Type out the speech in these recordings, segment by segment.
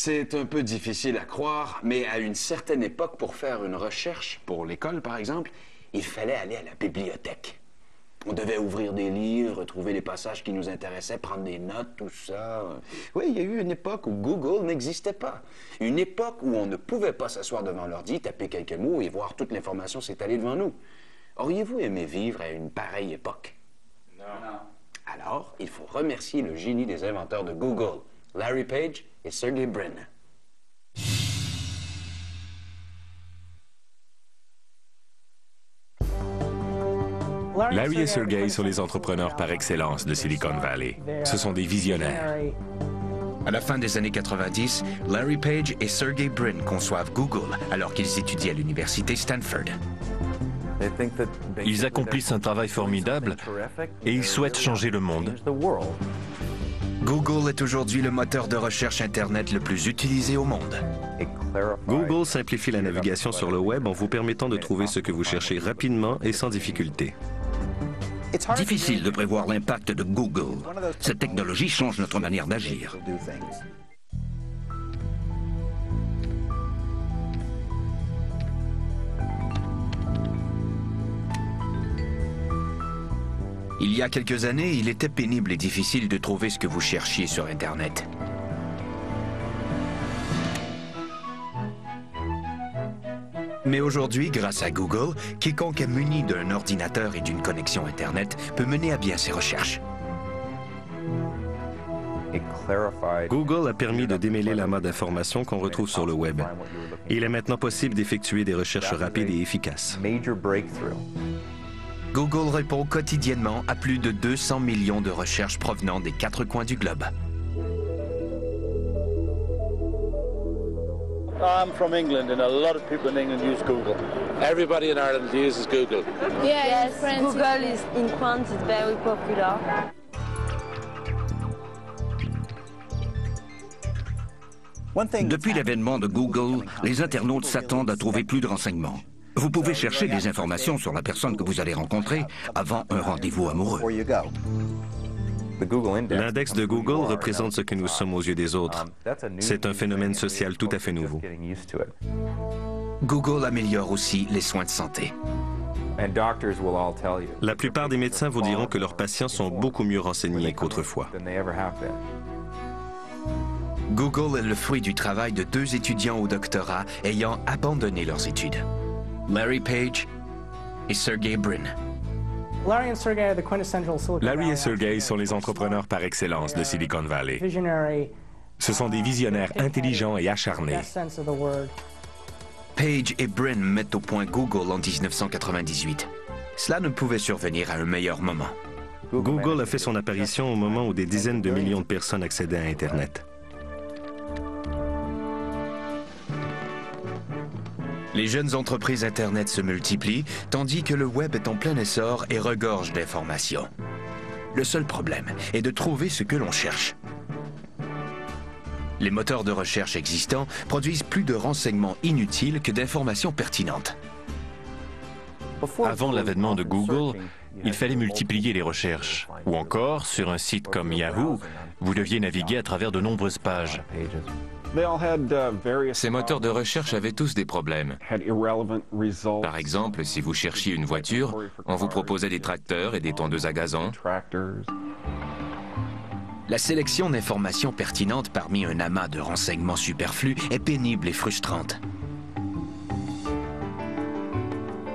C'est un peu difficile à croire, mais à une certaine époque, pour faire une recherche, pour l'école par exemple, il fallait aller à la bibliothèque. On devait ouvrir des livres, trouver les passages qui nous intéressaient, prendre des notes, tout ça. Oui, il y a eu une époque où Google n'existait pas. Une époque où on ne pouvait pas s'asseoir devant l'ordi, taper quelques mots et voir toute l'information s'étaler devant nous. Auriez-vous aimé vivre à une pareille époque? Non. Alors, il faut remercier le génie des inventeurs de Google, Larry Page et Sergey Brin. Larry et Sergey sont les entrepreneurs par excellence de Silicon Valley. Ce sont des visionnaires. À la fin des années 90, Larry Page et Sergey Brin conçoivent Google alors qu'ils étudient à l'université Stanford. Ils accomplissent un travail formidable et ils souhaitent changer le monde. Google est aujourd'hui le moteur de recherche Internet le plus utilisé au monde. Google simplifie la navigation sur le web en vous permettant de trouver ce que vous cherchez rapidement et sans difficulté. Difficile de prévoir l'impact de Google. Cette technologie change notre manière d'agir. Il y a quelques années, il était pénible et difficile de trouver ce que vous cherchiez sur Internet. Mais aujourd'hui, grâce à Google, quiconque est muni d'un ordinateur et d'une connexion Internet peut mener à bien ses recherches. Google a permis de démêler l'amas d'informations qu'on retrouve sur le web. Il est maintenant possible d'effectuer des recherches rapides et efficaces. Google répond quotidiennement à plus de 200 millions de recherches provenant des 4 coins du globe. I'm from England, and a lot of people in England use Google. Everybody in Ireland uses Google. Yes, Google is in France is very popular. Depuis l'avènement de Google, les internautes s'attendent à trouver plus de renseignements. Vous pouvez chercher des informations sur la personne que vous allez rencontrer avant un rendez-vous amoureux. L'index de Google représente ce que nous sommes aux yeux des autres. C'est un phénomène social tout à fait nouveau. Google améliore aussi les soins de santé. La plupart des médecins vous diront que leurs patients sont beaucoup mieux renseignés qu'autrefois. Google est le fruit du travail de 2 étudiants au doctorat ayant abandonné leurs études. Larry Page et Sergey Brin. Larry et Sergey sont les entrepreneurs par excellence de Silicon Valley. Ce sont des visionnaires intelligents et acharnés. Page et Brin mettent au point Google en 1998. Cela ne pouvait survenir à un meilleur moment. Google a fait son apparition au moment où des dizaines de millions de personnes accédaient à Internet. Les jeunes entreprises Internet se multiplient, tandis que le web est en plein essor et regorge d'informations. Le seul problème est de trouver ce que l'on cherche. Les moteurs de recherche existants produisent plus de renseignements inutiles que d'informations pertinentes. Avant l'avènement de Google, il fallait multiplier les recherches. Ou encore, sur un site comme Yahoo, vous deviez naviguer à travers de nombreuses pages. Ces moteurs de recherche avaient tous des problèmes. Par exemple, si vous cherchiez une voiture, on vous proposait des tracteurs et des tondeuses à gazon. La sélection d'informations pertinentes parmi un amas de renseignements superflus est pénible et frustrante.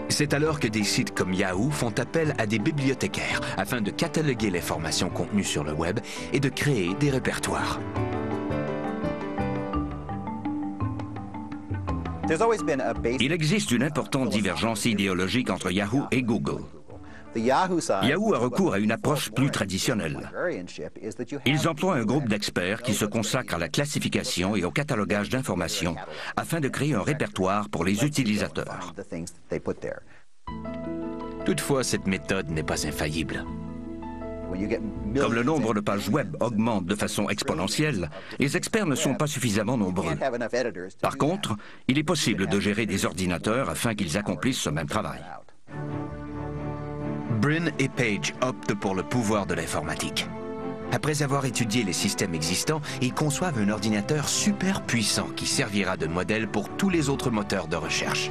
C'est alors que des sites comme Yahoo font appel à des bibliothécaires afin de cataloguer l'information contenue sur le web et de créer des répertoires. Il existe une importante divergence idéologique entre Yahoo et Google. Yahoo a recours à une approche plus traditionnelle. Ils emploient un groupe d'experts qui se consacre à la classification et au catalogage d'informations afin de créer un répertoire pour les utilisateurs. Toutefois, cette méthode n'est pas infaillible. Comme le nombre de pages web augmente de façon exponentielle, les experts ne sont pas suffisamment nombreux. Par contre, il est possible de gérer des ordinateurs afin qu'ils accomplissent ce même travail. Brin et Page optent pour le pouvoir de l'informatique. Après avoir étudié les systèmes existants, ils conçoivent un ordinateur super puissant qui servira de modèle pour tous les autres moteurs de recherche.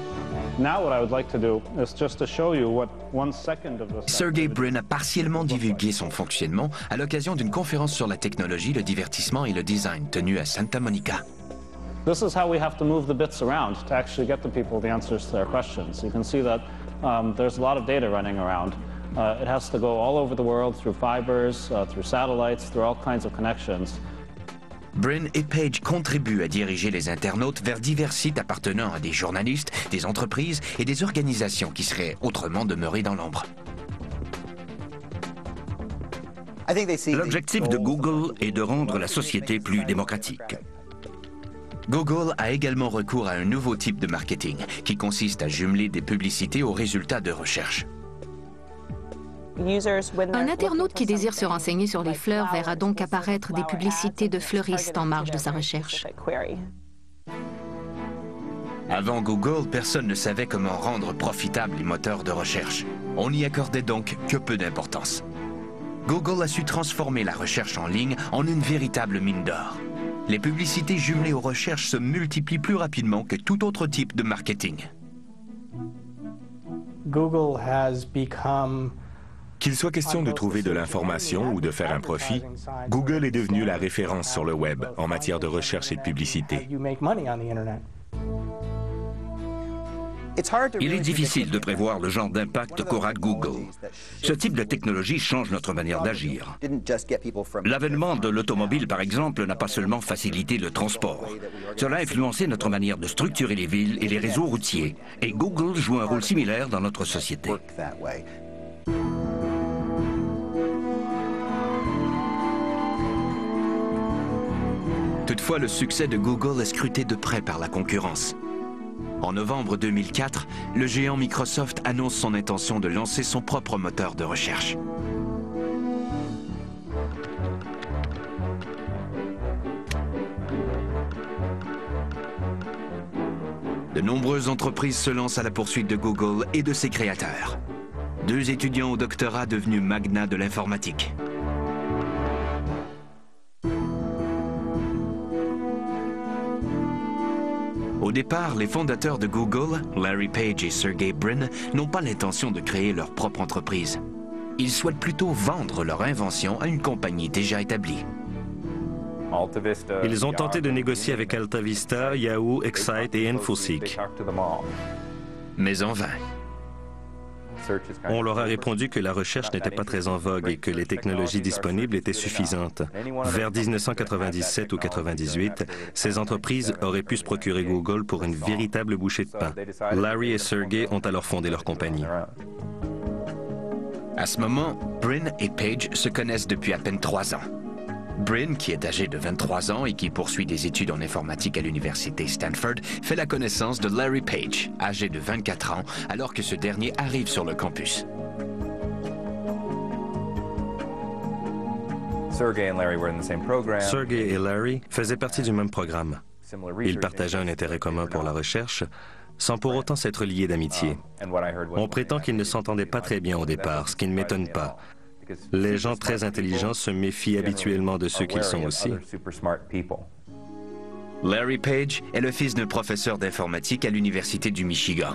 Sergey Brin a partiellement divulgué son fonctionnement à l'occasion d'une conférence sur la technologie, le divertissement et le design tenue à Santa Monica. This is how we have to move the bits around to actually get the people the answers to their questions. You can see that there's a lot of data running around. It has to go all over the world through fibers, through satellites, through all kinds of connections. Brin et Page contribuent à diriger les internautes vers divers sites appartenant à des journalistes, des entreprises et des organisations qui seraient autrement demeurées dans l'ombre. L'objectif de Google est de rendre la société plus démocratique. Google a également recours à un nouveau type de marketing qui consiste à jumeler des publicités aux résultats de recherche. Un internaute qui désire se renseigner sur les fleurs verra donc apparaître des publicités de fleuristes en marge de sa recherche. Avant Google, personne ne savait comment rendre profitables les moteurs de recherche. On n'y accordait donc que peu d'importance. Google a su transformer la recherche en ligne en une véritable mine d'or. Les publicités jumelées aux recherches se multiplient plus rapidement que tout autre type de marketing. Qu'il soit question de trouver de l'information ou de faire un profit, Google est devenu la référence sur le web en matière de recherche et de publicité. Il est difficile de prévoir le genre d'impact qu'aura Google. Ce type de technologie change notre manière d'agir. L'avènement de l'automobile, par exemple, n'a pas seulement facilité le transport. Cela a influencé notre manière de structurer les villes et les réseaux routiers. Et Google joue un rôle similaire dans notre société. Toutefois, le succès de Google est scruté de près par la concurrence. En novembre 2004, le géant Microsoft annonce son intention de lancer son propre moteur de recherche. De nombreuses entreprises se lancent à la poursuite de Google et de ses créateurs. 2 étudiants au doctorat devenus magnats de l'informatique. Au départ, les fondateurs de Google, Larry Page et Sergey Brin, n'ont pas l'intention de créer leur propre entreprise. Ils souhaitent plutôt vendre leur invention à une compagnie déjà établie. Ils ont tenté de négocier avec AltaVista, Yahoo, Excite et Infoseek. Mais en vain. On leur a répondu que la recherche n'était pas très en vogue et que les technologies disponibles étaient suffisantes. Vers 1997 ou 98, ces entreprises auraient pu se procurer Google pour une véritable bouchée de pain. Larry et Sergey ont alors fondé leur compagnie. À ce moment, Brin et Page se connaissent depuis à peine 3 ans. Brin, qui est âgé de 23 ans et qui poursuit des études en informatique à l'université Stanford, fait la connaissance de Larry Page, âgé de 24 ans, alors que ce dernier arrive sur le campus. Sergey et Larry faisaient partie du même programme. Ils partageaient un intérêt commun pour la recherche, sans pour autant s'être liés d'amitié. On prétend qu'ils ne s'entendaient pas très bien au départ, ce qui ne m'étonne pas. Les gens très intelligents se méfient habituellement de ceux qu'ils sont aussi. Larry Page est le fils d'un professeur d'informatique à l'Université du Michigan.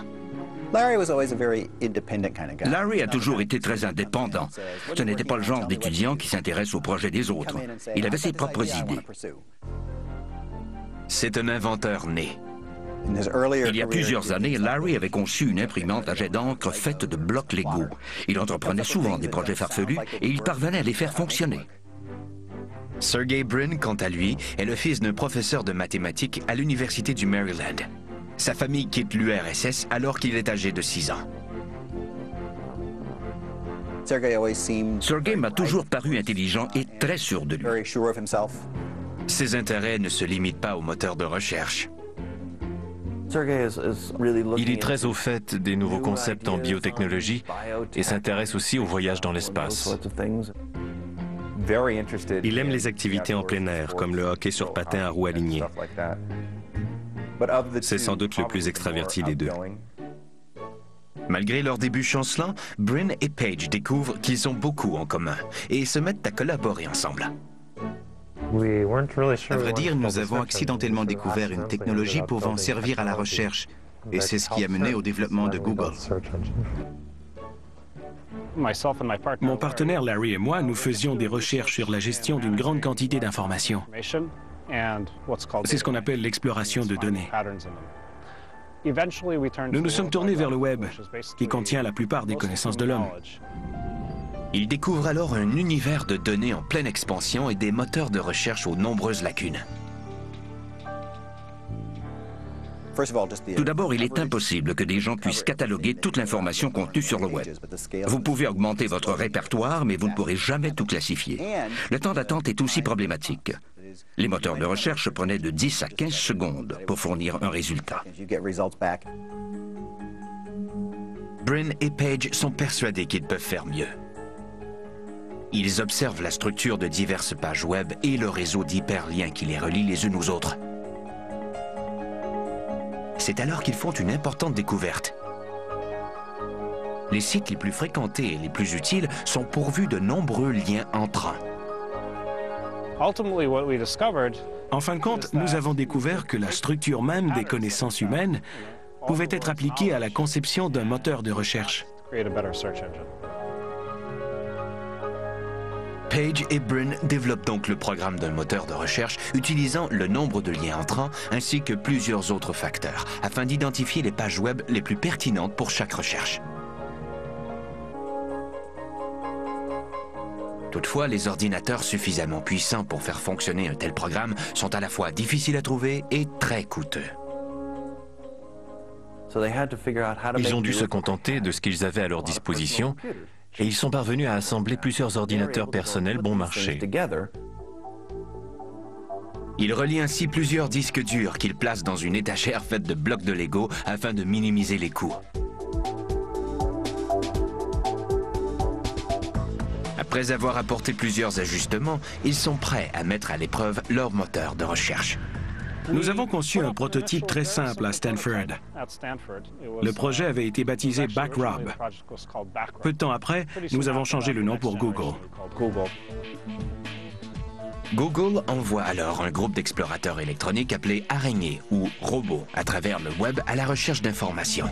Larry a toujours été très indépendant. Ce n'était pas le genre d'étudiant qui s'intéresse aux projets des autres. Il avait ses propres idées. C'est un inventeur né. Il y a plusieurs années, Larry avait conçu une imprimante à jet d'encre faite de blocs Lego. Il entreprenait souvent des projets farfelus et il parvenait à les faire fonctionner. Sergey Brin, quant à lui, est le fils d'un professeur de mathématiques à l'Université du Maryland. Sa famille quitte l'URSS alors qu'il est âgé de 6 ans. Sergey m'a toujours paru intelligent et très sûr de lui. Ses intérêts ne se limitent pas aux moteurs de recherche. Il est très au fait des nouveaux concepts en biotechnologie et s'intéresse aussi au voyage dans l'espace. Il aime les activités en plein air, comme le hockey sur patin à roues alignées. C'est sans doute le plus extraverti des deux. Malgré leur début chancelant, Brin et Page découvrent qu'ils ont beaucoup en commun et se mettent à collaborer ensemble. À vrai dire, nous avons accidentellement découvert une technologie pouvant servir à la recherche, et c'est ce qui a mené au développement de Google. Mon partenaire Larry et moi, nous faisions des recherches sur la gestion d'une grande quantité d'informations. C'est ce qu'on appelle l'exploration de données. Nous nous sommes tournés vers le web, qui contient la plupart des connaissances de l'homme. Ils découvrent alors un univers de données en pleine expansion et des moteurs de recherche aux nombreuses lacunes. Tout d'abord, il est impossible que des gens puissent cataloguer toute l'information contenue sur le web. Vous pouvez augmenter votre répertoire, mais vous ne pourrez jamais tout classifier. Le temps d'attente est aussi problématique. Les moteurs de recherche prenaient de 10 à 15 secondes pour fournir un résultat. Brin et Page sont persuadés qu'ils peuvent faire mieux. Ils observent la structure de diverses pages web et le réseau d'hyperliens qui les relient les unes aux autres. C'est alors qu'ils font une importante découverte. Les sites les plus fréquentés et les plus utiles sont pourvus de nombreux liens entrants. En fin de compte, nous avons découvert que la structure même des connaissances humaines pouvait être appliquée à la conception d'un moteur de recherche. Page et Brin développent donc le programme d'un moteur de recherche utilisant le nombre de liens entrants ainsi que plusieurs autres facteurs afin d'identifier les pages web les plus pertinentes pour chaque recherche. Toutefois, les ordinateurs suffisamment puissants pour faire fonctionner un tel programme sont à la fois difficiles à trouver et très coûteux. Ils ont dû se contenter de ce qu'ils avaient à leur disposition et ils sont parvenus à assembler plusieurs ordinateurs personnels bon marché. Ils relient ainsi plusieurs disques durs qu'ils placent dans une étagère faite de blocs de Lego afin de minimiser les coûts. Après avoir apporté plusieurs ajustements, ils sont prêts à mettre à l'épreuve leur moteur de recherche. Nous avons conçu un prototype très simple à Stanford. Le projet avait été baptisé Backrub. Peu de temps après, nous avons changé le nom pour Google. Google envoie alors un groupe d'explorateurs électroniques appelé araignées ou robots à travers le web à la recherche d'informations.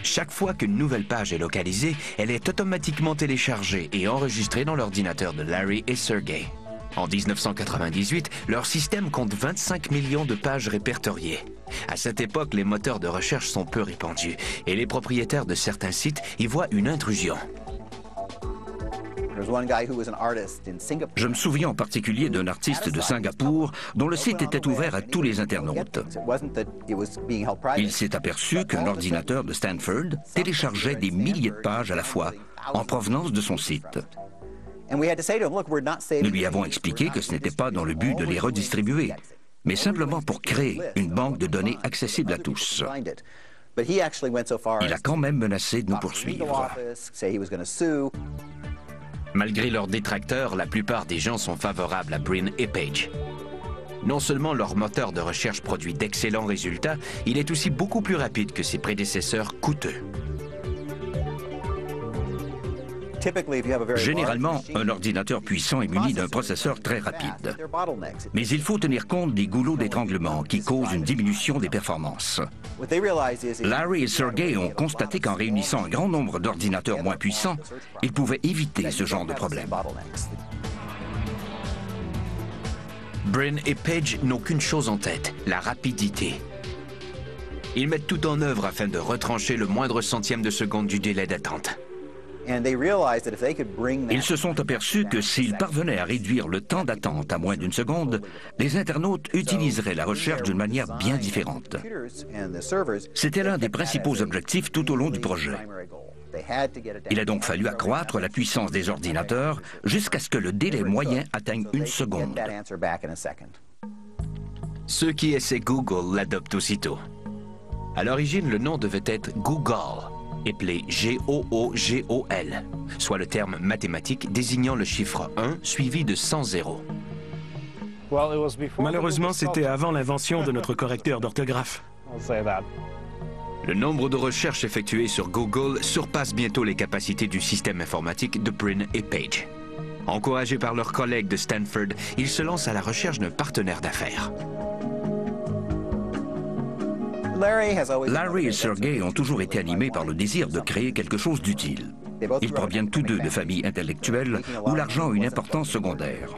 Chaque fois qu'une nouvelle page est localisée, elle est automatiquement téléchargée et enregistrée dans l'ordinateur de Larry et Sergey. En 1998, leur système compte 25 millions de pages répertoriées. À cette époque, les moteurs de recherche sont peu répandus et les propriétaires de certains sites y voient une intrusion. Je me souviens en particulier d'un artiste de Singapour dont le site était ouvert à tous les internautes. Il s'est aperçu qu'un ordinateur de Stanford téléchargeait des milliers de pages à la fois en provenance de son site. Nous lui avons expliqué que ce n'était pas dans le but de les redistribuer, mais simplement pour créer une banque de données accessible à tous. Il a quand même menacé de nous poursuivre. Malgré leurs détracteurs, la plupart des gens sont favorables à Brin et Page. Non seulement leur moteur de recherche produit d'excellents résultats, il est aussi beaucoup plus rapide que ses prédécesseurs coûteux. Généralement, un ordinateur puissant est muni d'un processeur très rapide. Mais il faut tenir compte des goulots d'étranglement qui causent une diminution des performances. Larry et Sergey ont constaté qu'en réunissant un grand nombre d'ordinateurs moins puissants, ils pouvaient éviter ce genre de problème. Brin et Page n'ont qu'une chose en tête, la rapidité. Ils mettent tout en œuvre afin de retrancher le moindre centième de seconde du délai d'attente. Ils se sont aperçus que s'ils parvenaient à réduire le temps d'attente à moins d'une seconde, les internautes utiliseraient la recherche d'une manière bien différente. C'était l'un des principaux objectifs tout au long du projet. Il a donc fallu accroître la puissance des ordinateurs jusqu'à ce que le délai moyen atteigne une seconde. Ceux qui essaient Google l'adoptent aussitôt. À l'origine, le nom devait être Google, appelé G-O-O-G-O-L, soit le terme mathématique désignant le chiffre 1 suivi de 100 zéros. Malheureusement, c'était avant l'invention de notre correcteur d'orthographe. Le nombre de recherches effectuées sur Google surpasse bientôt les capacités du système informatique de Brin et Page. Encouragés par leurs collègues de Stanford, ils se lancent à la recherche d'un partenaire d'affaires. Larry et Sergey ont toujours été animés par le désir de créer quelque chose d'utile. Ils proviennent tous deux de familles intellectuelles où l'argent a une importance secondaire.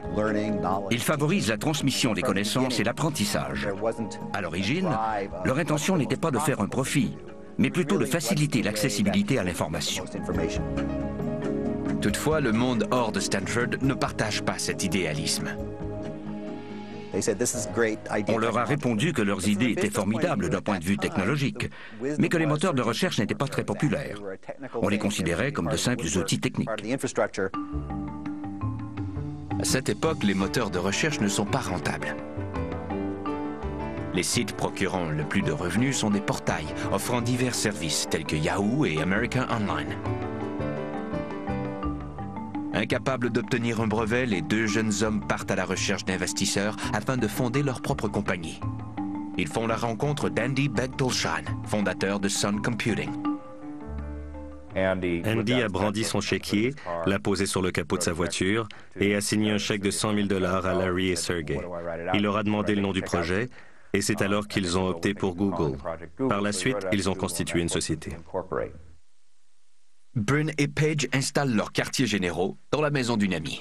Ils favorisent la transmission des connaissances et l'apprentissage. À l'origine, leur intention n'était pas de faire un profit, mais plutôt de faciliter l'accessibilité à l'information. Toutefois, le monde hors de Stanford ne partage pas cet idéalisme. On leur a répondu que leurs idées étaient formidables d'un point de vue technologique, mais que les moteurs de recherche n'étaient pas très populaires. On les considérait comme de simples outils techniques. À cette époque, les moteurs de recherche ne sont pas rentables. Les sites procurant le plus de revenus sont des portails offrant divers services tels que Yahoo et American Online. Incapables d'obtenir un brevet, les deux jeunes hommes partent à la recherche d'investisseurs afin de fonder leur propre compagnie. Ils font la rencontre d'Andy Bechtolsheim, fondateur de Sun Computing. Andy a brandi son chéquier, l'a posé sur le capot de sa voiture et a signé un chèque de $100 000 à Larry et Sergey. Il leur a demandé le nom du projet et c'est alors qu'ils ont opté pour Google. Par la suite, ils ont constitué une société. Brin et Page installent leurs quartiers généraux dans la maison d'une amie.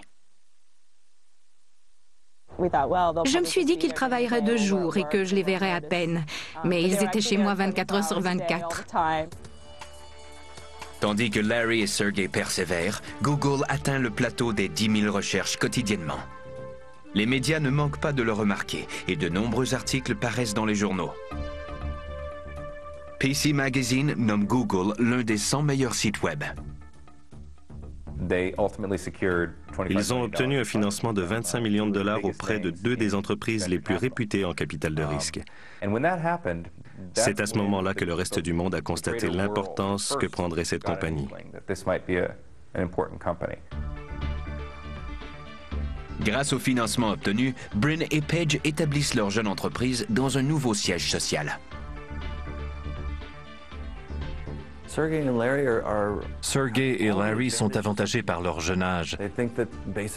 Je me suis dit qu'ils travailleraient de jour et que je les verrais à peine, mais ils étaient chez moi 24 heures sur 24. Tandis que Larry et Sergey persévèrent, Google atteint le plateau des 10 000 recherches quotidiennement. Les médias ne manquent pas de le remarquer et de nombreux articles paraissent dans les journaux. PC Magazine nomme Google l'un des 100 meilleurs sites web. Ils ont obtenu un financement de $25 millions auprès de deux des entreprises les plus réputées en capital de risque. C'est à ce moment-là que le reste du monde a constaté l'importance que prendrait cette compagnie. Grâce au financement obtenu, Brin et Page établissent leur jeune entreprise dans un nouveau siège social. Sergey et Larry sont avantagés par leur jeune âge.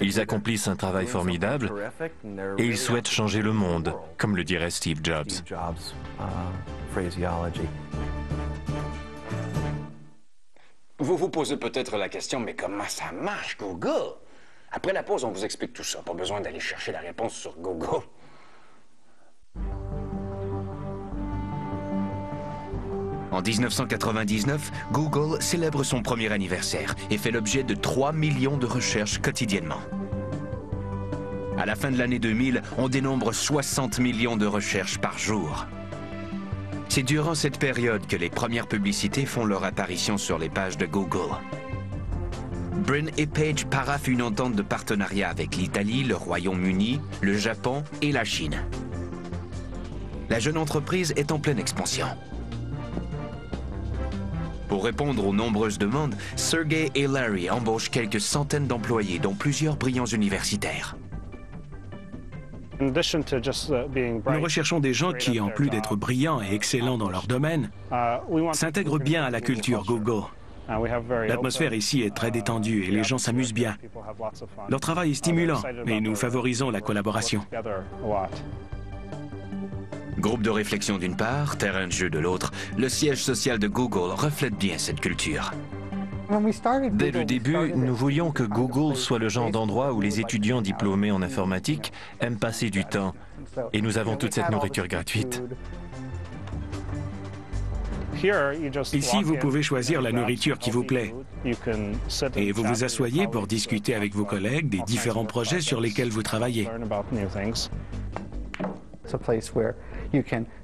Ils accomplissent un travail formidable et ils souhaitent changer le monde, comme le dirait Steve Jobs. Vous vous posez peut-être la question, mais comment ça marche, Google? Après la pause, on vous explique tout ça. Pas besoin d'aller chercher la réponse sur Google. En 1999, Google célèbre son premier anniversaire et fait l'objet de 3 millions de recherches quotidiennement. À la fin de l'année 2000, on dénombre 60 millions de recherches par jour. C'est durant cette période que les premières publicités font leur apparition sur les pages de Google. Brin et Page paraphent une entente de partenariat avec l'Italie, le Royaume-Uni, le Japon et la Chine. La jeune entreprise est en pleine expansion. Pour répondre aux nombreuses demandes, Sergey et Larry embauchent quelques centaines d'employés, dont plusieurs brillants universitaires. Nous recherchons des gens qui, en plus d'être brillants et excellents dans leur domaine, s'intègrent bien à la culture Google. L'atmosphère ici est très détendue et les gens s'amusent bien. Leur travail est stimulant et nous favorisons la collaboration. Groupe de réflexion d'une part, terrain de jeu de l'autre, le siège social de Google reflète bien cette culture. Dès le début, nous voulions que Google soit le genre d'endroit où les étudiants diplômés en informatique aiment passer du temps. Et nous avons toute cette nourriture gratuite. Ici, vous pouvez choisir la nourriture qui vous plaît. Et vous vous asseyez pour discuter avec vos collègues des différents projets sur lesquels vous travaillez.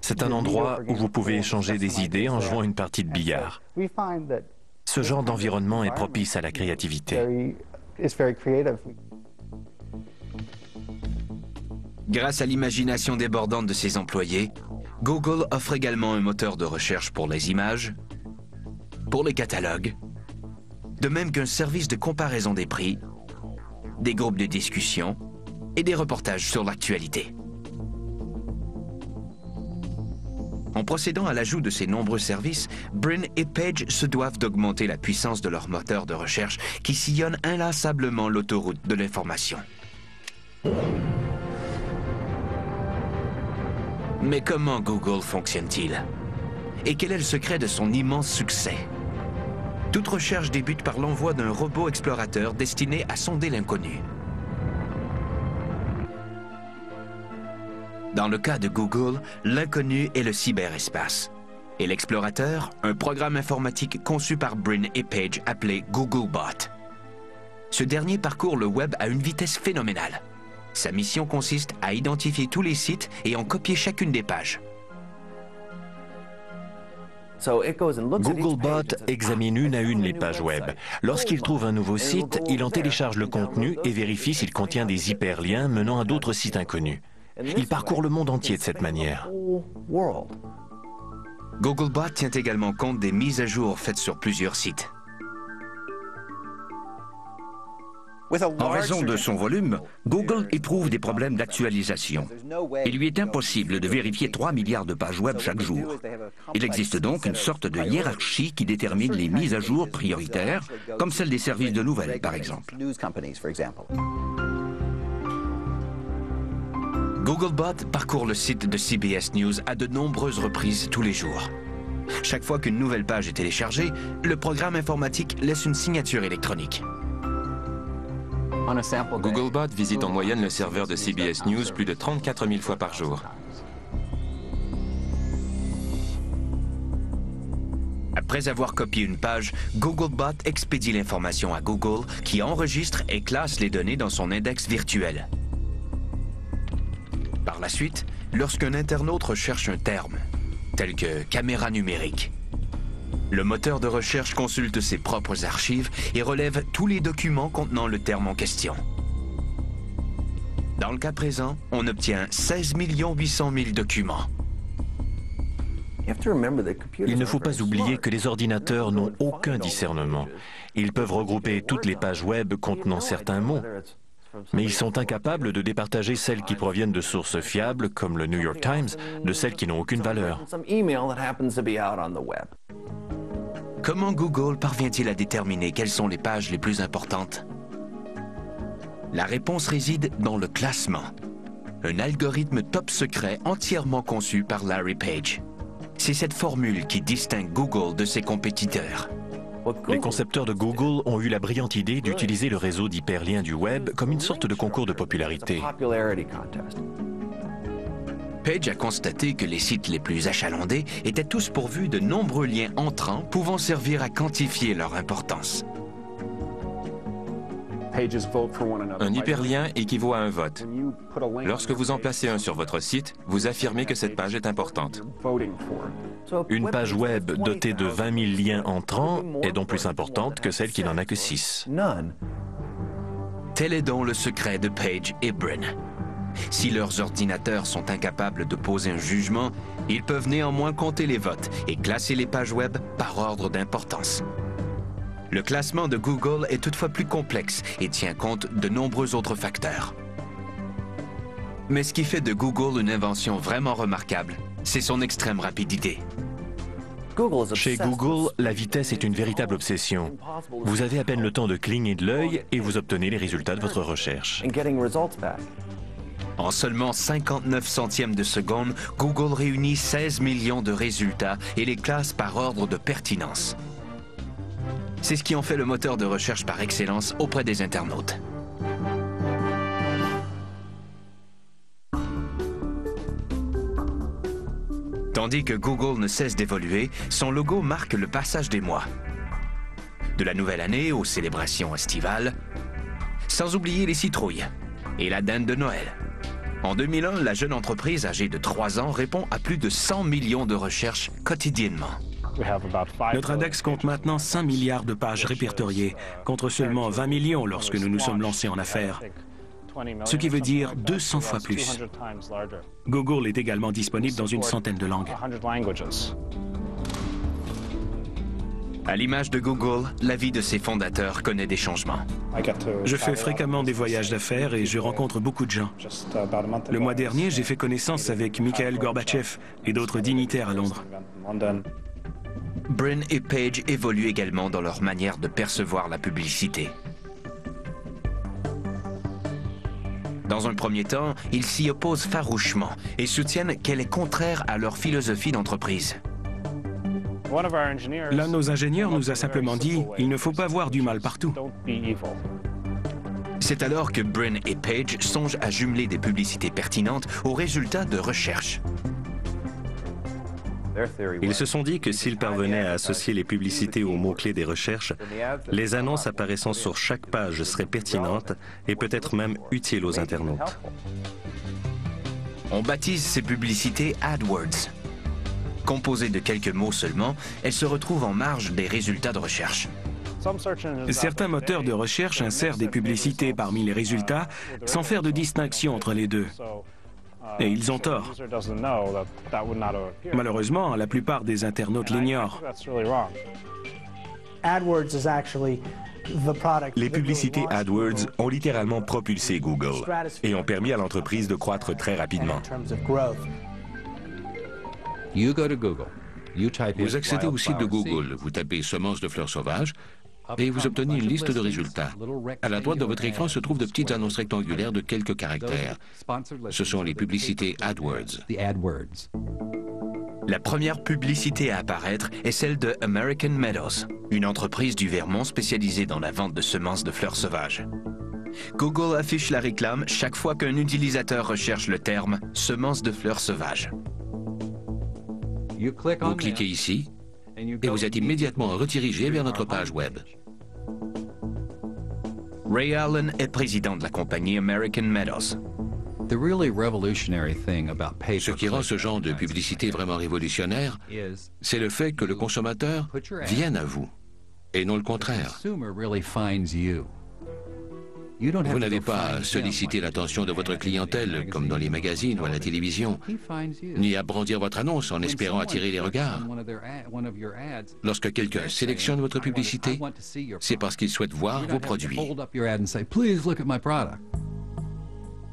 C'est un endroit où vous pouvez échanger des idées en jouant une partie de billard. Ce genre d'environnement est propice à la créativité. Grâce à l'imagination débordante de ses employés, Google offre également un moteur de recherche pour les images, pour les catalogues, de même qu'un service de comparaison des prix, des groupes de discussion et des reportages sur l'actualité. En procédant à l'ajout de ces nombreux services, Brin et Page se doivent d'augmenter la puissance de leur moteur de recherche qui sillonne inlassablement l'autoroute de l'information. Mais comment Google fonctionne-t-il? Et quel est le secret de son immense succès? Toute recherche débute par l'envoi d'un robot explorateur destiné à sonder l'inconnu. Dans le cas de Google, l'inconnu est le cyberespace. Et l'explorateur, un programme informatique conçu par Brin et Page appelé Googlebot. Ce dernier parcourt le web à une vitesse phénoménale. Sa mission consiste à identifier tous les sites et en copier chacune des pages. Googlebot examine une à une les pages web. Lorsqu'il trouve un nouveau site, il en télécharge le contenu et vérifie s'il contient des hyperliens menant à d'autres sites inconnus. Il parcourt le monde entier de cette manière. Googlebot tient également compte des mises à jour faites sur plusieurs sites. En raison de son volume, Google éprouve des problèmes d'actualisation. Il lui est impossible de vérifier 3 milliards de pages web chaque jour. Il existe donc une sorte de hiérarchie qui détermine les mises à jour prioritaires, comme celle des services de nouvelles, par exemple. Googlebot parcourt le site de CBS News à de nombreuses reprises tous les jours. Chaque fois qu'une nouvelle page est téléchargée, le programme informatique laisse une signature électronique. Googlebot visite en moyenne le serveur de CBS News plus de 34 000 fois par jour. Après avoir copié une page, Googlebot expédie l'information à Google qui enregistre et classe les données dans son index virtuel. Par la suite, lorsqu'un internaute recherche un terme, tel que caméra numérique, le moteur de recherche consulte ses propres archives et relève tous les documents contenant le terme en question. Dans le cas présent, on obtient 16 800 000 documents. Il ne faut pas oublier que les ordinateurs n'ont aucun discernement. Ils peuvent regrouper toutes les pages web contenant certains mots, mais ils sont incapables de départager celles qui proviennent de sources fiables, comme le New York Times, de celles qui n'ont aucune valeur. Comment Google parvient-il à déterminer quelles sont les pages les plus importantes? La réponse réside dans le classement, un algorithme top secret entièrement conçu par Larry Page. C'est cette formule qui distingue Google de ses compétiteurs. Les concepteurs de Google ont eu la brillante idée d'utiliser le réseau d'hyperliens du web comme une sorte de concours de popularité. Page a constaté que les sites les plus achalandés étaient tous pourvus de nombreux liens entrants pouvant servir à quantifier leur importance. Un hyperlien équivaut à un vote. Lorsque vous en placez un sur votre site, vous affirmez que cette page est importante. Une page web dotée de 20 000 liens entrants est donc plus importante que celle qui n'en a que 6. Tel est donc le secret de Page et Brin. Si leurs ordinateurs sont incapables de poser un jugement, ils peuvent néanmoins compter les votes et classer les pages web par ordre d'importance. Le classement de Google est toutefois plus complexe et tient compte de nombreux autres facteurs. Mais ce qui fait de Google une invention vraiment remarquable, c'est son extrême rapidité. Chez Google, la vitesse est une véritable obsession. Vous avez à peine le temps de cligner de l'œil et vous obtenez les résultats de votre recherche. En seulement 59 centièmes de seconde, Google réunit 16 millions de résultats et les classe par ordre de pertinence. C'est ce qui en fait le moteur de recherche par excellence auprès des internautes. Tandis que Google ne cesse d'évoluer, son logo marque le passage des mois. De la nouvelle année aux célébrations estivales, sans oublier les citrouilles et la dinde de Noël. En 2001, la jeune entreprise âgée de 3 ans répond à plus de 100 millions de recherches quotidiennement. Notre index compte maintenant 5 milliards de pages répertoriées, contre seulement 20 millions lorsque nous nous sommes lancés en affaires. Ce qui veut dire 200 fois plus. Google est également disponible dans une centaine de langues. À l'image de Google, la vie de ses fondateurs connaît des changements. Je fais fréquemment des voyages d'affaires et je rencontre beaucoup de gens. Le mois dernier, j'ai fait connaissance avec Mikhail Gorbatchev et d'autres dignitaires à Londres. Brin et Page évoluent également dans leur manière de percevoir la publicité. Dans un premier temps, ils s'y opposent farouchement et soutiennent qu'elle est contraire à leur philosophie d'entreprise. L'un de nos ingénieurs nous a simplement dit « il ne faut pas voir du mal partout ». C'est alors que Brin et Page songent à jumeler des publicités pertinentes aux résultats de recherche. Ils se sont dit que s'ils parvenaient à associer les publicités aux mots-clés des recherches, les annonces apparaissant sur chaque page seraient pertinentes et peut-être même utiles aux internautes. On baptise ces publicités AdWords. Composées de quelques mots seulement, elles se retrouvent en marge des résultats de recherche. Certains moteurs de recherche insèrent des publicités parmi les résultats sans faire de distinction entre les deux. Et ils ont tort. Malheureusement, la plupart des internautes l'ignorent. Les publicités AdWords ont littéralement propulsé Google et ont permis à l'entreprise de croître très rapidement. Vous accédez au site de Google, vous tapez semences de fleurs sauvages et vous obtenez une liste de résultats. À la droite de votre écran se trouvent de petites annonces rectangulaires de quelques caractères. Ce sont les publicités AdWords. La première publicité à apparaître est celle de American Meadows, une entreprise du Vermont spécialisée dans la vente de semences de fleurs sauvages. Google affiche la réclame chaque fois qu'un utilisateur recherche le terme « semences de fleurs sauvages ». Vous cliquez ici et vous êtes immédiatement redirigé vers notre page web. Ray Allen est président de la compagnie American Meadows. Ce qui rend ce genre de publicité vraiment révolutionnaire, c'est le fait que le consommateur vienne à vous, et non le contraire. Vous n'avez pas à solliciter l'attention de votre clientèle, comme dans les magazines ou à la télévision, ni à brandir votre annonce en espérant attirer les regards. Lorsque quelqu'un sélectionne votre publicité, c'est parce qu'il souhaite voir vos produits.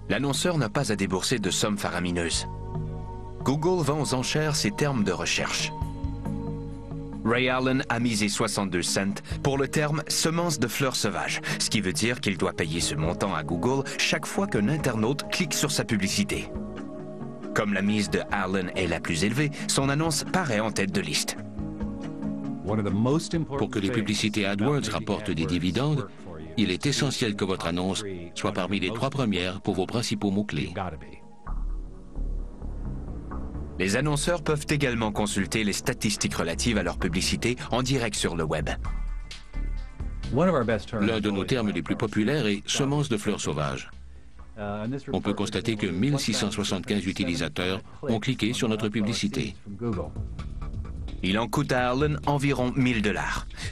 L'annonceur n'a pas à débourser de sommes faramineuses. Google vend aux enchères ses termes de recherche. Ray Allen a misé 62 cents pour le terme « semences de fleurs sauvages », ce qui veut dire qu'il doit payer ce montant à Google chaque fois qu'un internaute clique sur sa publicité. Comme la mise de Allen est la plus élevée, son annonce paraît en tête de liste. Pour que les publicités AdWords rapportent des dividendes, il est essentiel que votre annonce soit parmi les 3 premières pour vos principaux mots-clés. Les annonceurs peuvent également consulter les statistiques relatives à leur publicité en direct sur le web. L'un de nos termes les plus populaires est « semences de fleurs sauvages ». On peut constater que 1675 utilisateurs ont cliqué sur notre publicité. Il en coûte à Allen environ $1000,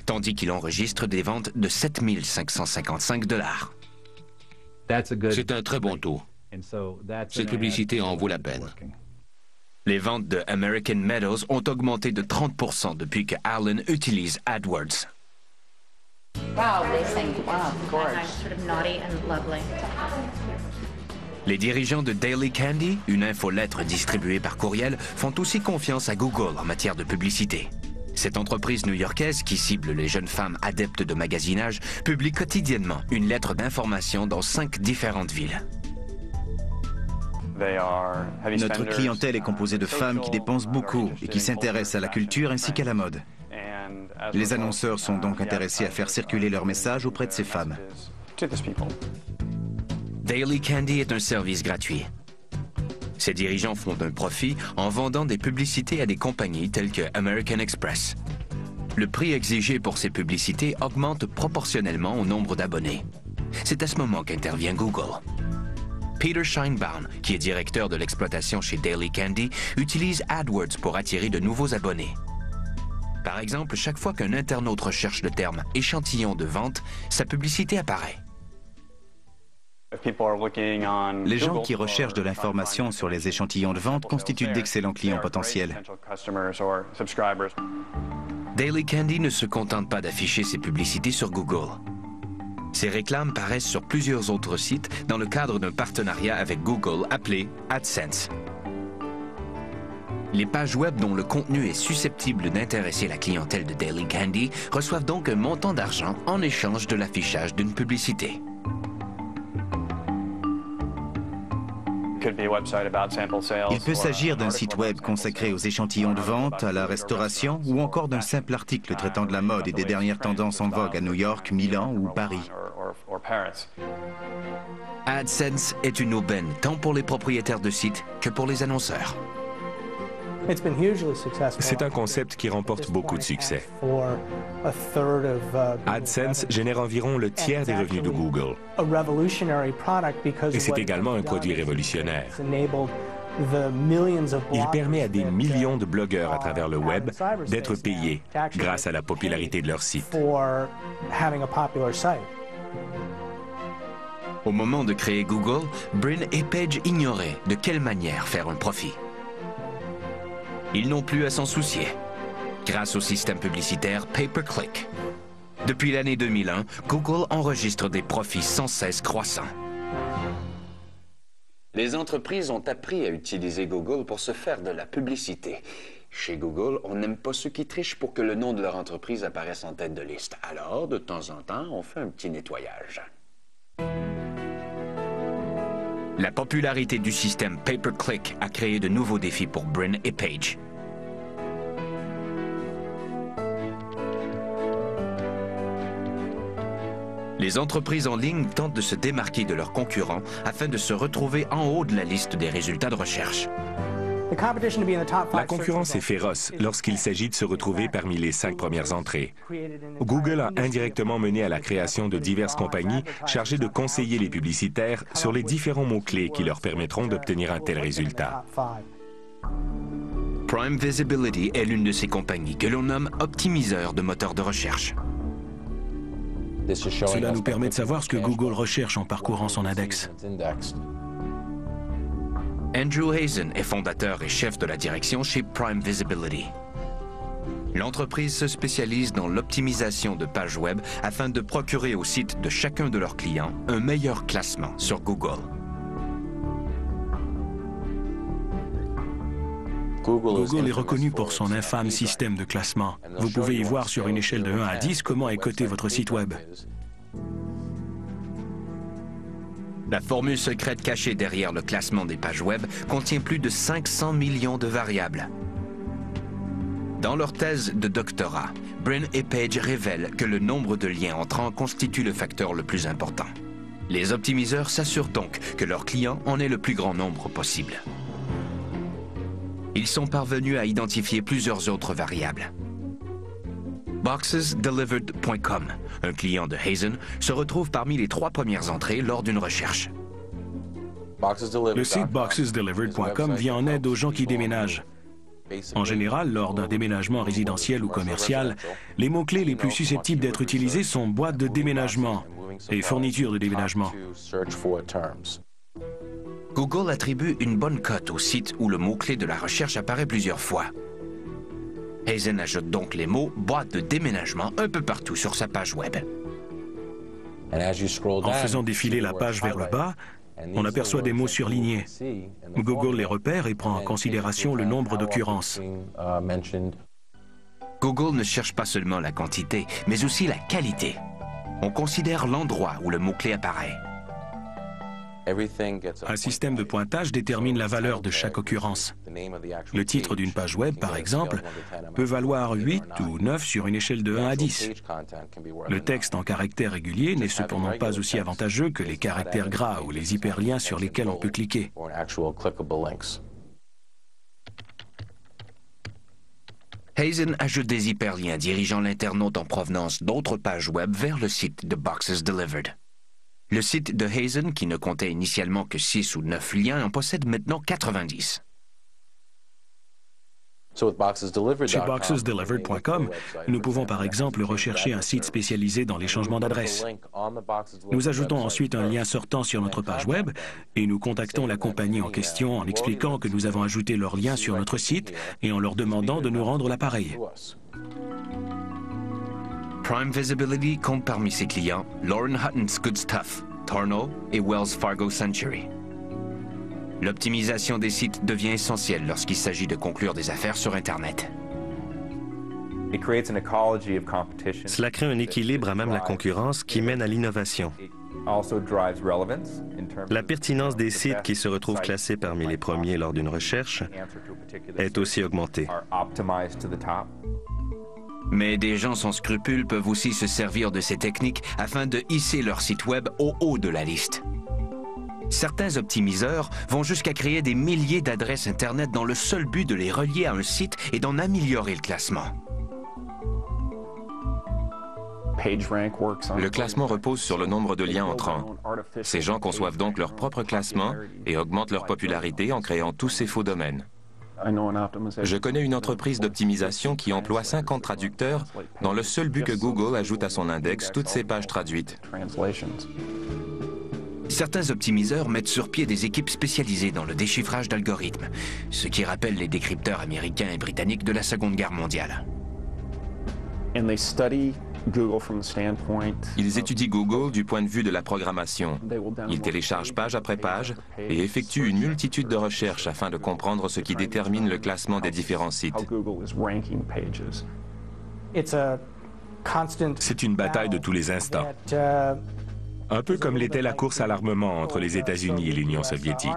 tandis qu'il enregistre des ventes de $7555. C'est un très bon taux. Cette publicité en vaut la peine. Les ventes de American Meadows ont augmenté de 30% depuis que Allen utilise AdWords. Les dirigeants de Daily Candy, une infolettre distribuée par courriel, font aussi confiance à Google en matière de publicité. Cette entreprise new-yorkaise, qui cible les jeunes femmes adeptes de magasinage, publie quotidiennement une lettre d'information dans 5 différentes villes. Notre clientèle est composée de femmes qui dépensent beaucoup et qui s'intéressent à la culture ainsi qu'à la mode. Les annonceurs sont donc intéressés à faire circuler leur message auprès de ces femmes. Daily Candy est un service gratuit. Ses dirigeants font un profit en vendant des publicités à des compagnies telles que American Express. Le prix exigé pour ces publicités augmente proportionnellement au nombre d'abonnés. C'est à ce moment qu'intervient Google. Peter Scheinbaum, qui est directeur de l'exploitation chez Daily Candy, utilise AdWords pour attirer de nouveaux abonnés. Par exemple, chaque fois qu'un internaute recherche le terme « échantillon de vente », sa publicité apparaît. Les gens qui recherchent de l'information sur les échantillons de vente constituent d'excellents clients potentiels. Daily Candy ne se contente pas d'afficher ses publicités sur Google. Ces réclames paraissent sur plusieurs autres sites dans le cadre d'un partenariat avec Google appelé AdSense. Les pages web dont le contenu est susceptible d'intéresser la clientèle de Daily Candy reçoivent donc un montant d'argent en échange de l'affichage d'une publicité. Il peut s'agir d'un site web consacré aux échantillons de vente, à la restauration ou encore d'un simple article traitant de la mode et des dernières tendances en vogue à New York, Milan ou Paris. AdSense est une aubaine tant pour les propriétaires de sites que pour les annonceurs. C'est un concept qui remporte beaucoup de succès. AdSense génère environ le tiers des revenus de Google. Et c'est également un produit révolutionnaire. Il permet à des millions de blogueurs à travers le web d'être payés grâce à la popularité de leur site. Au moment de créer Google, Brin et Page ignoraient de quelle manière faire un profit. Ils n'ont plus à s'en soucier, grâce au système publicitaire Pay-per-click. Depuis l'année 2001, Google enregistre des profits sans cesse croissants. Les entreprises ont appris à utiliser Google pour se faire de la publicité. Chez Google, on n'aime pas ceux qui trichent pour que le nom de leur entreprise apparaisse en tête de liste. Alors, de temps en temps, on fait un petit nettoyage. La popularité du système Pay-per-click a créé de nouveaux défis pour Brin et Page. Les entreprises en ligne tentent de se démarquer de leurs concurrents afin de se retrouver en haut de la liste des résultats de recherche. La concurrence est féroce lorsqu'il s'agit de se retrouver parmi les 5 premières entrées. Google a indirectement mené à la création de diverses compagnies chargées de conseiller les publicitaires sur les différents mots-clés qui leur permettront d'obtenir un tel résultat. Prime Visibility est l'une de ces compagnies que l'on nomme optimiseur de moteurs de recherche. Cela nous permet de savoir ce que Google recherche en parcourant son index. Andrew Hazen est fondateur et chef de la direction chez Prime Visibility. L'entreprise se spécialise dans l'optimisation de pages web afin de procurer au site de chacun de leurs clients un meilleur classement sur Google. Google est reconnu pour son infâme système de classement. Vous pouvez y voir sur une échelle de 1 à 10 comment est coté votre site web. La formule secrète cachée derrière le classement des pages web contient plus de 500 millions de variables. Dans leur thèse de doctorat, Brin et Page révèlent que le nombre de liens entrants constitue le facteur le plus important. Les optimiseurs s'assurent donc que leurs clients en aient le plus grand nombre possible. Ils sont parvenus à identifier plusieurs autres variables. BoxesDelivered.com, un client de Hazen, se retrouve parmi les 3 premières entrées lors d'une recherche. Le site BoxesDelivered.com vient en aide aux gens qui déménagent. En général, lors d'un déménagement résidentiel ou commercial, les mots-clés les plus susceptibles d'être utilisés sont boîte de déménagement et fourniture de déménagement. Google attribue une bonne cote au site où le mot-clé de la recherche apparaît plusieurs fois. Hazen ajoute donc les mots « boîte de déménagement » un peu partout sur sa page web. En faisant défiler la page vers le bas, on aperçoit des mots surlignés. Google les repère et prend en considération le nombre d'occurrences. Google ne cherche pas seulement la quantité, mais aussi la qualité. On considère l'endroit où le mot-clé apparaît. Un système de pointage détermine la valeur de chaque occurrence. Le titre d'une page web, par exemple, peut valoir 8 ou 9 sur une échelle de 1 à 10. Le texte en caractères réguliers n'est cependant pas aussi avantageux que les caractères gras ou les hyperliens sur lesquels on peut cliquer. Hazen ajoute des hyperliens dirigeant l'internaute en provenance d'autres pages web vers le site de Boxes Delivered. Le site de Hazen, qui ne comptait initialement que 6 ou 9 liens, en possède maintenant 90. Chez BoxesDelivered.com, nous pouvons par exemple rechercher un site spécialisé dans les changements d'adresse. Nous ajoutons ensuite un lien sortant sur notre page web et nous contactons la compagnie en question en expliquant que nous avons ajouté leur lien sur notre site et en leur demandant de nous rendre l'appareil. Prime Visibility compte parmi ses clients Lauren Hutton's Good Stuff, Torno et Wells Fargo Century. L'optimisation des sites devient essentielle lorsqu'il s'agit de conclure des affaires sur Internet. Cela crée un équilibre à même la concurrence qui mène à l'innovation. La pertinence des sites qui se retrouvent classés parmi les premiers lors d'une recherche est aussi augmentée. Mais des gens sans scrupules peuvent aussi se servir de ces techniques afin de hisser leur site web au haut de la liste. Certains optimiseurs vont jusqu'à créer des milliers d'adresses Internet dans le seul but de les relier à un site et d'en améliorer le classement. Le classement repose sur le nombre de liens entrants. Ces gens conçoivent donc leur propre classement et augmentent leur popularité en créant tous ces faux domaines. Je connais une entreprise d'optimisation qui emploie 50 traducteurs dans le seul but que Google ajoute à son index toutes ses pages traduites. Certains optimiseurs mettent sur pied des équipes spécialisées dans le déchiffrage d'algorithmes, ce qui rappelle les décrypteurs américains et britanniques de la Seconde Guerre mondiale. Ils étudient Google du point de vue de la programmation. Ils téléchargent page après page et effectuent une multitude de recherches afin de comprendre ce qui détermine le classement des différents sites. C'est une bataille de tous les instants. Un peu comme l'était la course à l'armement entre les États-Unis et l'Union soviétique.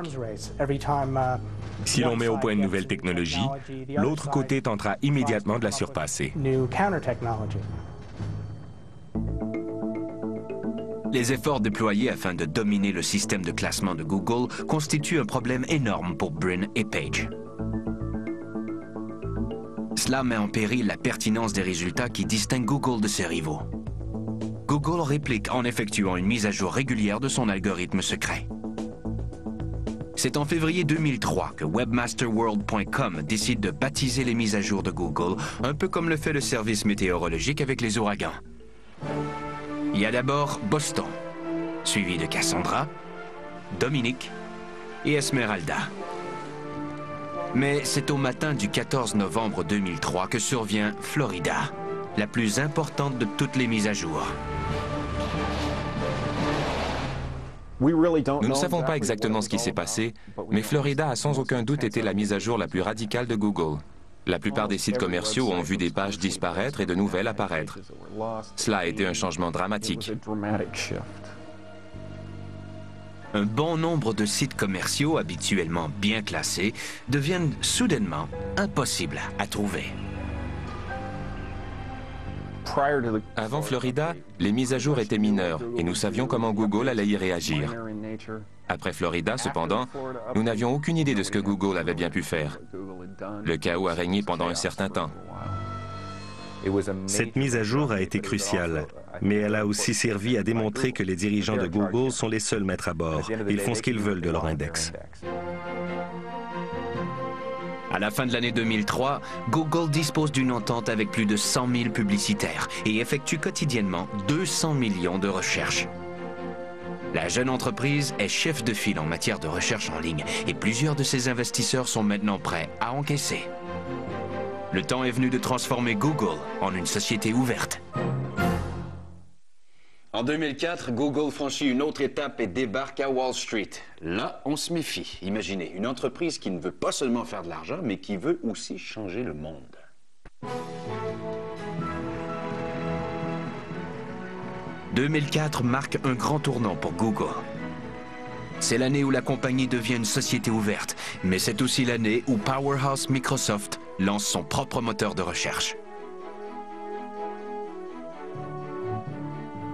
Si l'on met au point une nouvelle technologie, l'autre côté tentera immédiatement de la surpasser. Les efforts déployés afin de dominer le système de classement de Google constituent un problème énorme pour Brin et Page. Cela met en péril la pertinence des résultats qui distinguent Google de ses rivaux. Google réplique en effectuant une mise à jour régulière de son algorithme secret. C'est en février 2003 que webmasterworld.com décide de baptiser les mises à jour de Google, un peu comme le fait le service météorologique avec les ouragans. Il y a d'abord Boston, suivi de Cassandra, Dominique et Esmeralda. Mais c'est au matin du 14 novembre 2003 que survient Florida, la plus importante de toutes les mises à jour. Nous ne savons pas exactement ce qui s'est passé, mais Florida a sans aucun doute été la mise à jour la plus radicale de Google. La plupart des sites commerciaux ont vu des pages disparaître et de nouvelles apparaître. Cela a été un changement dramatique. Un bon nombre de sites commerciaux habituellement bien classés deviennent soudainement impossibles à trouver. Avant Florida, les mises à jour étaient mineures et nous savions comment Google allait y réagir. Après Florida, cependant, nous n'avions aucune idée de ce que Google avait bien pu faire. Le chaos a régné pendant un certain temps. Cette mise à jour a été cruciale, mais elle a aussi servi à démontrer que les dirigeants de Google sont les seuls maîtres à bord. Ils font ce qu'ils veulent de leur index. À la fin de l'année 2003, Google dispose d'une entente avec plus de 100 000 publicitaires et effectue quotidiennement 200 millions de recherches. La jeune entreprise est chef de file en matière de recherche en ligne et plusieurs de ses investisseurs sont maintenant prêts à encaisser. Le temps est venu de transformer Google en une société ouverte. En 2004, Google franchit une autre étape et débarque à Wall Street. Là, on se méfie. Imaginez, une entreprise qui ne veut pas seulement faire de l'argent, mais qui veut aussi changer le monde. « 2004 marque un grand tournant pour Google. C'est l'année où la compagnie devient une société ouverte, mais c'est aussi l'année où Powerhouse Microsoft lance son propre moteur de recherche.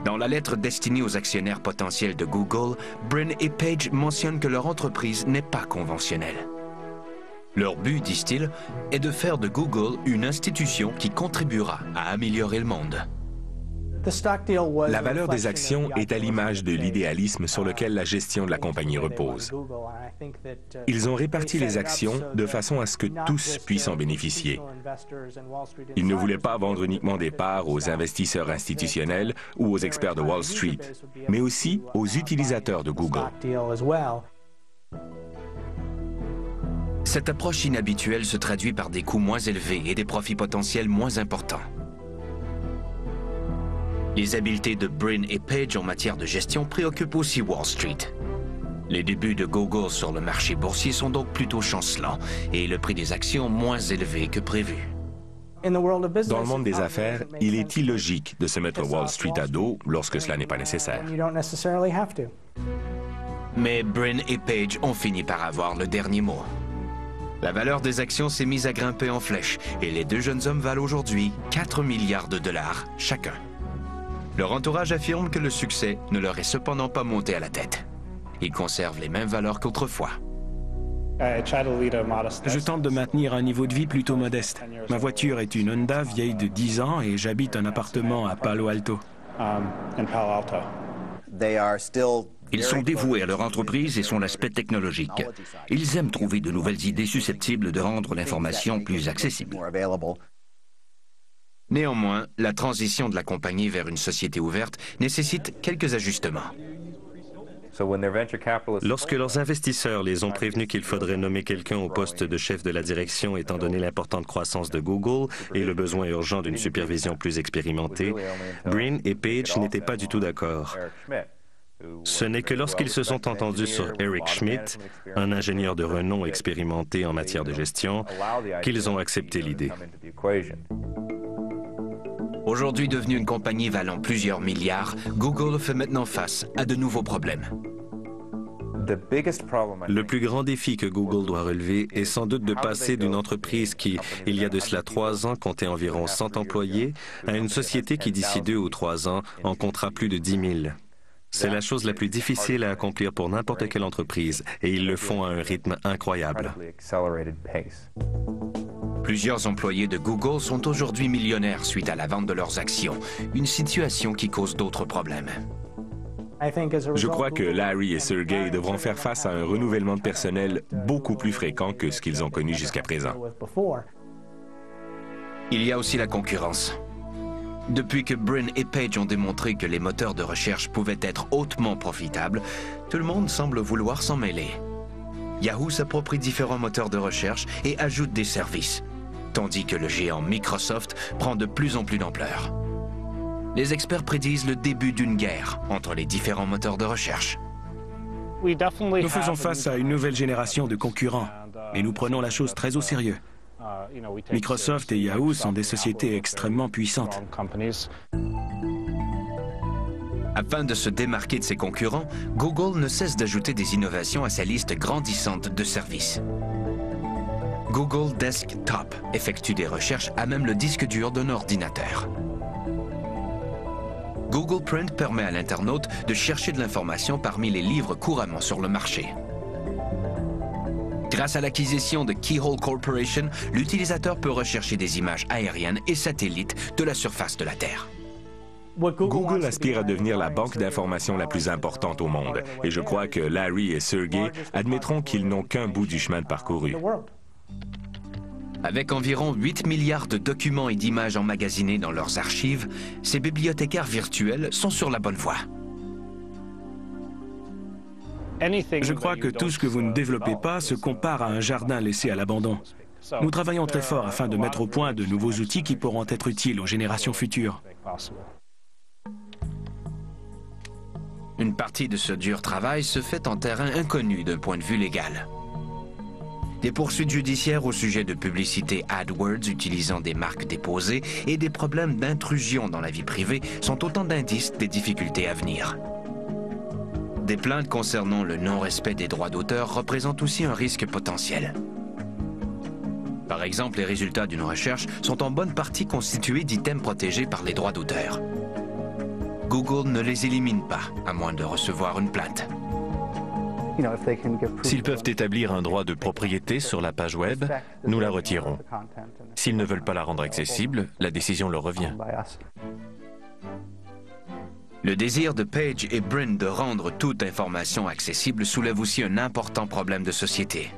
Dans la lettre destinée aux actionnaires potentiels de Google, Brin et Page mentionnent que leur entreprise n'est pas conventionnelle. Leur but, disent-ils, est de faire de Google une institution qui contribuera à améliorer le monde. La valeur des actions est à l'image de l'idéalisme sur lequel la gestion de la compagnie repose. Ils ont réparti les actions de façon à ce que tous puissent en bénéficier. Ils ne voulaient pas vendre uniquement des parts aux investisseurs institutionnels ou aux experts de Wall Street, mais aussi aux utilisateurs de Google. Cette approche inhabituelle se traduit par des coûts moins élevés et des profits potentiels moins importants. Les habiletés de Brin et Page en matière de gestion préoccupent aussi Wall Street. Les débuts de Google sur le marché boursier sont donc plutôt chancelants et le prix des actions moins élevé que prévu. Dans le monde des affaires, il est illogique de se mettre Wall Street à dos lorsque cela n'est pas nécessaire. Mais Brin et Page ont fini par avoir le dernier mot. La valeur des actions s'est mise à grimper en flèche et les deux jeunes hommes valent aujourd'hui 4 milliards de dollars chacun. Leur entourage affirme que le succès ne leur est cependant pas monté à la tête. Ils conservent les mêmes valeurs qu'autrefois. Je tente de maintenir un niveau de vie plutôt modeste. Ma voiture est une Honda vieille de 10 ans et j'habite un appartement à Palo Alto. Ils sont dévoués à leur entreprise et son aspect technologique. Ils aiment trouver de nouvelles idées susceptibles de rendre l'information plus accessible. Néanmoins, la transition de la compagnie vers une société ouverte nécessite quelques ajustements. Lorsque leurs investisseurs les ont prévenus qu'il faudrait nommer quelqu'un au poste de chef de la direction étant donné l'importante croissance de Google et le besoin urgent d'une supervision plus expérimentée, Brin et Page n'étaient pas du tout d'accord. Ce n'est que lorsqu'ils se sont entendus sur Eric Schmidt, un ingénieur de renom expérimenté en matière de gestion, qu'ils ont accepté l'idée. Aujourd'hui devenue une compagnie valant plusieurs milliards, Google fait maintenant face à de nouveaux problèmes. Le plus grand défi que Google doit relever est sans doute de passer d'une entreprise qui, il y a de cela 3 ans, comptait environ 100 employés, à une société qui, d'ici 2 ou 3 ans, en comptera plus de 10 000. C'est la chose la plus difficile à accomplir pour n'importe quelle entreprise, et ils le font à un rythme incroyable. Plusieurs employés de Google sont aujourd'hui millionnaires suite à la vente de leurs actions, une situation qui cause d'autres problèmes. Je crois que Larry et Sergey devront faire face à un renouvellement de personnel beaucoup plus fréquent que ce qu'ils ont connu jusqu'à présent. Il y a aussi la concurrence. Depuis que Brin et Page ont démontré que les moteurs de recherche pouvaient être hautement profitables, tout le monde semble vouloir s'en mêler. Yahoo s'approprie différents moteurs de recherche et ajoute des services, tandis que le géant Microsoft prend de plus en plus d'ampleur. Les experts prédisent le début d'une guerre entre les différents moteurs de recherche. Nous faisons face à une nouvelle génération de concurrents, et nous prenons la chose très au sérieux. Microsoft et Yahoo sont des sociétés extrêmement puissantes. Afin de se démarquer de ses concurrents, Google ne cesse d'ajouter des innovations à sa liste grandissante de services. Google Desktop effectue des recherches à même le disque dur d'un ordinateur. Google Print permet à l'internaute de chercher de l'information parmi les livres couramment sur le marché. Grâce à l'acquisition de Keyhole Corporation, l'utilisateur peut rechercher des images aériennes et satellites de la surface de la Terre. Google aspire à devenir la banque d'informations la plus importante au monde, et je crois que Larry et Sergey admettront qu'ils n'ont qu'un bout du chemin de parcouru. Avec environ 8 milliards de documents et d'images emmagasinés dans leurs archives, ces bibliothécaires virtuels sont sur la bonne voie. Je crois que tout ce que vous ne développez pas se compare à un jardin laissé à l'abandon. Nous travaillons très fort afin de mettre au point de nouveaux outils qui pourront être utiles aux générations futures. Une partie de ce dur travail se fait en terrain inconnu d'un point de vue légal. Des poursuites judiciaires au sujet de publicité AdWords utilisant des marques déposées et des problèmes d'intrusion dans la vie privée sont autant d'indices des difficultés à venir. Des plaintes concernant le non-respect des droits d'auteur représentent aussi un risque potentiel. Par exemple, les résultats d'une recherche sont en bonne partie constitués d'items protégés par les droits d'auteur. Google ne les élimine pas, à moins de recevoir une plainte. S'ils peuvent établir un droit de propriété sur la page web, nous la retirons. S'ils ne veulent pas la rendre accessible, la décision leur revient. Le désir de Page et Brin de rendre toute information accessible soulève aussi un important problème de société.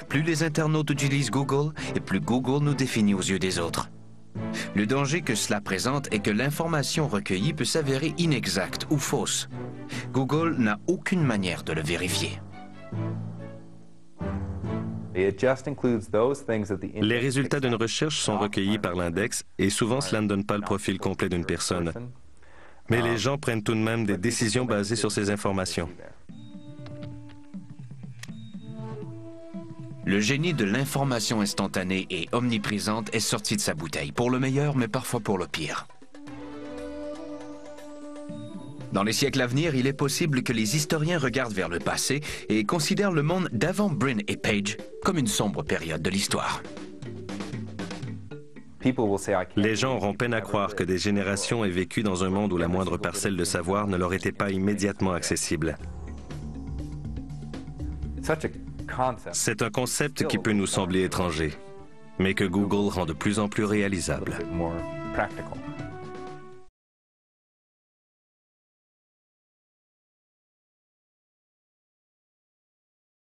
Plus les internautes utilisent Google, et plus Google nous définit aux yeux des autres. Le danger que cela présente est que l'information recueillie peut s'avérer inexacte ou fausse. Google n'a aucune manière de le vérifier. Les résultats d'une recherche sont recueillis par l'index et souvent cela ne donne pas le profil complet d'une personne. Mais les gens prennent tout de même des décisions basées sur ces informations. Le génie de l'information instantanée et omniprésente est sorti de sa bouteille, pour le meilleur, mais parfois pour le pire. Dans les siècles à venir, il est possible que les historiens regardent vers le passé et considèrent le monde d'avant Brin et Page comme une sombre période de l'histoire. Les gens auront peine à croire que des générations aient vécu dans un monde où la moindre parcelle de savoir ne leur était pas immédiatement accessible. C'est un concept qui peut nous sembler étranger, mais que Google rend de plus en plus réalisable.